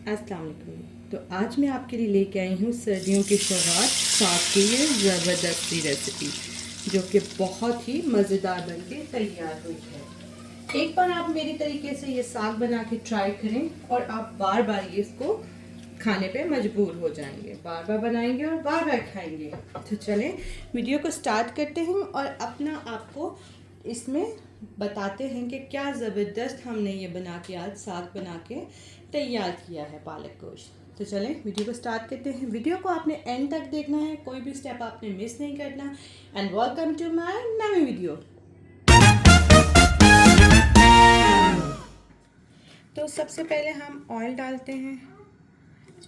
अस्सलाम वालेकुम। तो आज मैं आपके लिए लेके आई हूँ सर्दियों की शुरुआत साग की ये ज़बरदस्ती रेसिपी, जो कि बहुत ही मज़ेदार बनके तैयार हुई है। एक बार आप मेरी तरीके से ये साग बना के ट्राई करें और आप बार बार ये इसको खाने पे मजबूर हो जाएंगे। बार बार बनाएंगे और बार बार खाएंगे। तो चलें वीडियो को स्टार्ट करते हैं और अपना आपको इसमें बताते हैं कि क्या ज़बरदस्त हमने ये बना के आज साग बना के तैयार किया है पालक गोश्त। तो चलें वीडियो को स्टार्ट करते हैं। वीडियो को आपने एंड तक देखना है, कोई भी स्टेप आपने मिस नहीं करना। एंड वेलकम टू माय नई वीडियो। तो सबसे पहले हम ऑयल डालते हैं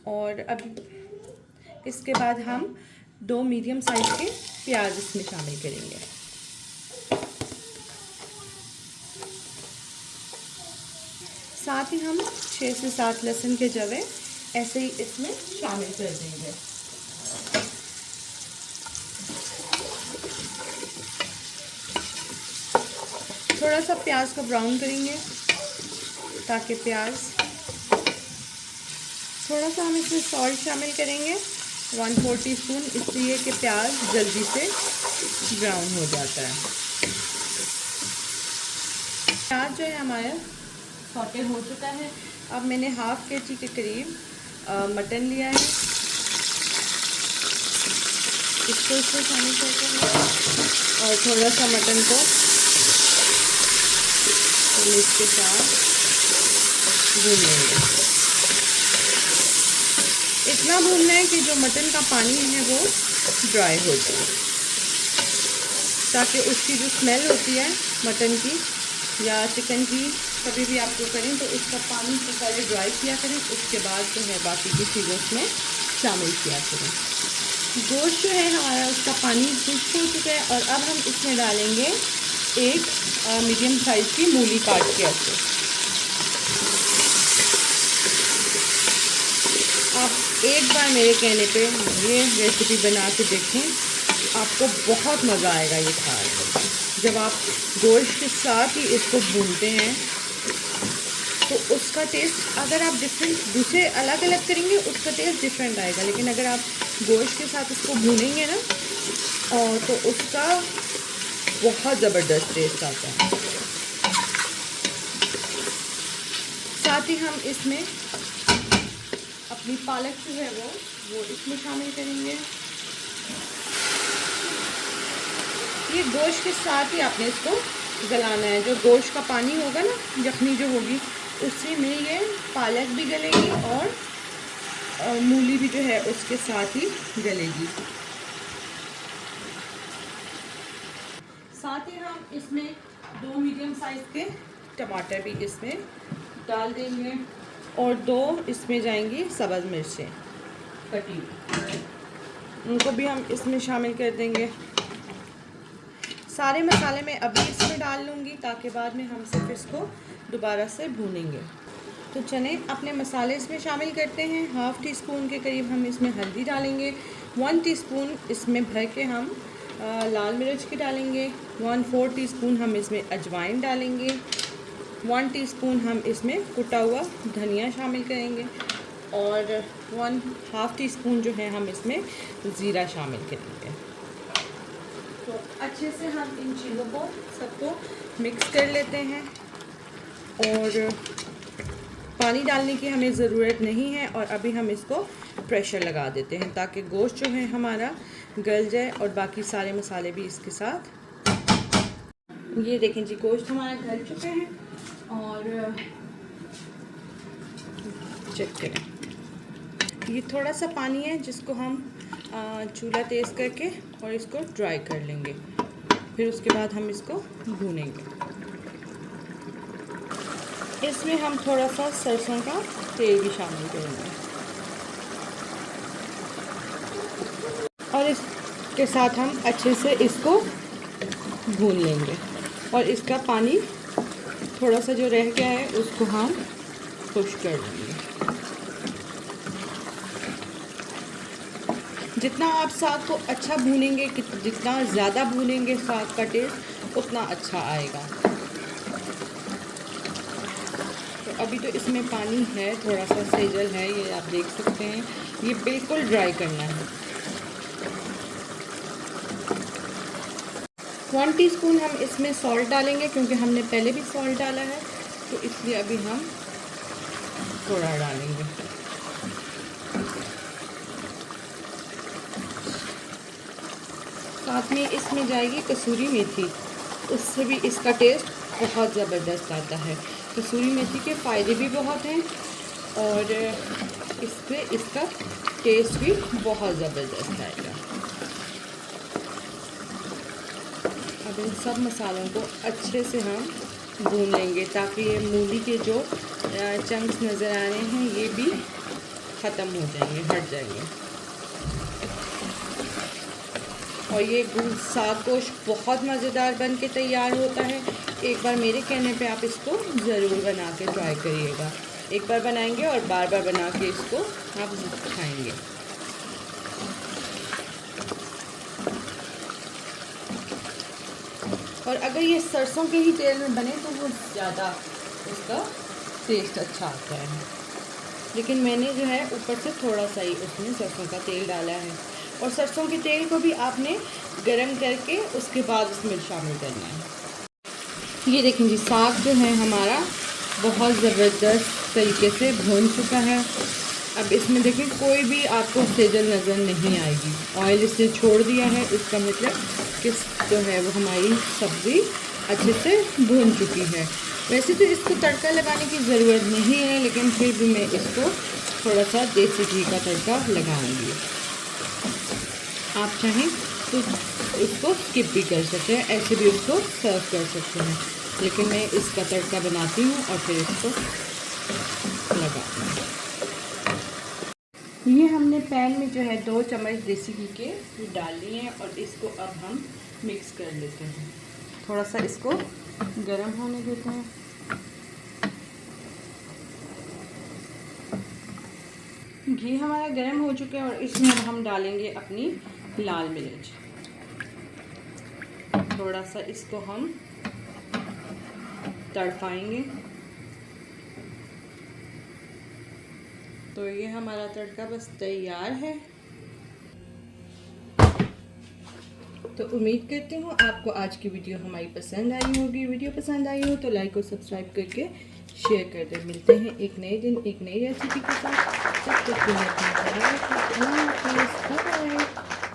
और अब इसके बाद हम 2 मीडियम साइज़ के प्याज इसमें शामिल करेंगे। साथ ही हम 6 से 7 लहसुन के जवे ऐसे ही इसमें शामिल कर देंगे। थोड़ा सा प्याज को ब्राउन करेंगे ताकि प्याज, थोड़ा सा हम इसमें सॉल्ट शामिल करेंगे 1/4 टीस्पून, इसलिए कि प्याज जल्दी से ब्राउन हो जाता है। प्याज जो है हमारा सॉटे हो चुका है। अब मैंने हाफ केजी के करीब मटन लिया है, इसको इसमें शामिल करते हैं और थोड़ा सा मटन को इसके साथ भून लेंगे। इतना भूनना है कि जो मटन का पानी है वो ड्राई हो जाए, ताकि उसकी जो स्मेल होती है मटन की या चिकन की, कभी भी आप जो करें तो उसका पानी को पहले ड्राई किया करें, उसके बाद जो है बाकी की चीज़ों उसमें शामिल किया करें। गोश्त जो है हमारा उसका पानी खुश्क हो चुका है और अब हम इसमें डालेंगे एक मीडियम साइज़ की मूली काट के ऐसे। आप एक बार मेरे कहने पे ये रेसिपी बना के देखें, आपको बहुत मज़ा आएगा ये खाकर। जब आप गोश्त के साथ ही इसको भूनते हैं तो उसका टेस्ट, अगर आप दूसरे अलग अलग करेंगे उसका टेस्ट डिफरेंट आएगा, लेकिन अगर आप गोश्त के साथ इसको भूनेंगे ना और तो उसका बहुत ज़बरदस्त टेस्ट आता है। साथ ही हम इसमें अपनी पालक जो है वो इसमें शामिल करेंगे। ये गोश्त के साथ ही आपने इसको गलाना है। जो गोश्त का पानी होगा ना, यखनी जो होगी, उसी में ये पालक भी गलेगी और मूली भी जो है उसके साथ ही गलेगी। साथ ही हम इसमें 2 मीडियम साइज़ के टमाटर भी इसमें डाल देंगे और 2 इसमें जाएंगी सब्ज़ मिर्चें कटी, उनको भी हम इसमें शामिल कर देंगे। सारे मसाले मैं अभी इसमें डाल लूँगी ताकि बाद में हम सिर्फ इसको दोबारा से भूनेंगे। तो चलें अपने मसाले इसमें शामिल करते हैं। हाफ़ टी स्पून के करीब हम इसमें हल्दी डालेंगे, 1 टीस्पून इसमें भर के हम लाल मिर्च की डालेंगे, 1/4 टीस्पून हम इसमें अजवाइन डालेंगे, 1 टीस्पून हम इसमें कुटा हुआ धनिया शामिल करेंगे और 1/2 टीस्पून जो है हम इसमें ज़ीरा शामिल करेंगे। तो अच्छे से हम इन चीज़ों को सबको मिक्स कर लेते हैं और पानी डालने की हमें ज़रूरत नहीं है। और अभी हम इसको प्रेशर लगा देते हैं ताकि गोश्त जो है हमारा गल जाए और बाकी सारे मसाले भी इसके साथ। ये देखें जी, गोश्त हमारा गल चुके हैं और चेक करें, ये थोड़ा सा पानी है जिसको हम चूल्हा तेज़ करके और इसको ड्राई कर लेंगे, फिर उसके बाद हम इसको भूनेंगे। इसमें हम थोड़ा सा सरसों का तेल भी शामिल करेंगे और इसके साथ हम अच्छे से इसको भून लेंगे और इसका पानी थोड़ा सा जो रह गया है उसको हम खुश्क कर लेंगे। जितना आप साग को अच्छा भूनेंगे, जितना ज़्यादा भूनेंगे साग का टेस्ट उतना अच्छा आएगा। तो अभी तो इसमें पानी है, थोड़ा सा सेजल है, ये आप देख सकते हैं। ये बिल्कुल ड्राई करना है। 1 टीस्पून हम इसमें सॉल्ट डालेंगे, क्योंकि हमने पहले भी सॉल्ट डाला है, तो इसलिए अभी हम थोड़ा डालेंगे। साथ में इसमें जाएगी कसूरी मेथी, उससे भी इसका टेस्ट बहुत ज़बरदस्त आता है। कसूरी मेथी के फ़ायदे भी बहुत हैं और इससे इसका टेस्ट भी बहुत ज़बरदस्त आएगा। अब इन सब मसालों को अच्छे से हम भून लेंगे, ताकि ये मूली के जो चंक्स नज़र आ रहे हैं ये भी ख़त्म हो जाएंगे, हट जाएंगे। और ये साग गोश्त बहुत मज़ेदार बन के तैयार होता है। एक बार मेरे कहने पे आप इसको ज़रूर बना के ट्राई करिएगा। एक बार बनाएंगे और बार बार बना के इसको आप खाएंगे। और अगर ये सरसों के ही तेल में बने तो वो ज़्यादा उसका टेस्ट अच्छा आता है, लेकिन मैंने जो है ऊपर से थोड़ा सा ही उसमें सरसों का तेल डाला है। और सरसों के तेल को भी आपने गरम करके उसके बाद उसमें शामिल करना है। ये देखें जी, साग जो है हमारा बहुत ज़बरदस्त तरीके से भून चुका है। अब इसमें देखें कोई भी आपको सेजल नज़र नहीं आएगी। ऑयल इसने छोड़ दिया है, इसका मतलब कि जो है वो हमारी सब्ज़ी अच्छे से भून चुकी है। वैसे तो इसको तड़का लगाने की ज़रूरत नहीं है, लेकिन फिर भी मैं इसको थोड़ा सा देसी घी का तड़का लगाऊंगी। आप चाहें तो इसको स्किप भी कर सकते हैं, ऐसे भी उसको सर्व कर सकते हैं, लेकिन मैं इसका तड़का बनाती हूँ और फिर इसको लगाती हूँ। ये हमने पैन में जो है 2 चम्मच देसी घी के डाल लिए हैं और इसको अब हम मिक्स कर लेते हैं। थोड़ा सा इसको गरम होने देते हैं। घी हमारा गरम हो चुका है और इसमें अब हम डालेंगे अपनी लाल मिर्च। थोड़ा सा इसको हम तड़पाएंगे। तो ये हमारा तड़का बस तैयार है। तो उम्मीद करती हूँ आपको आज की वीडियो हमारी पसंद आई होगी। वीडियो पसंद आई हो तो लाइक और सब्सक्राइब करके शेयर कर दें। मिलते हैं एक नए दिन एक नई रेसिपी के साथ। तब तक के लिए अपना ख्याल रखें। बाय।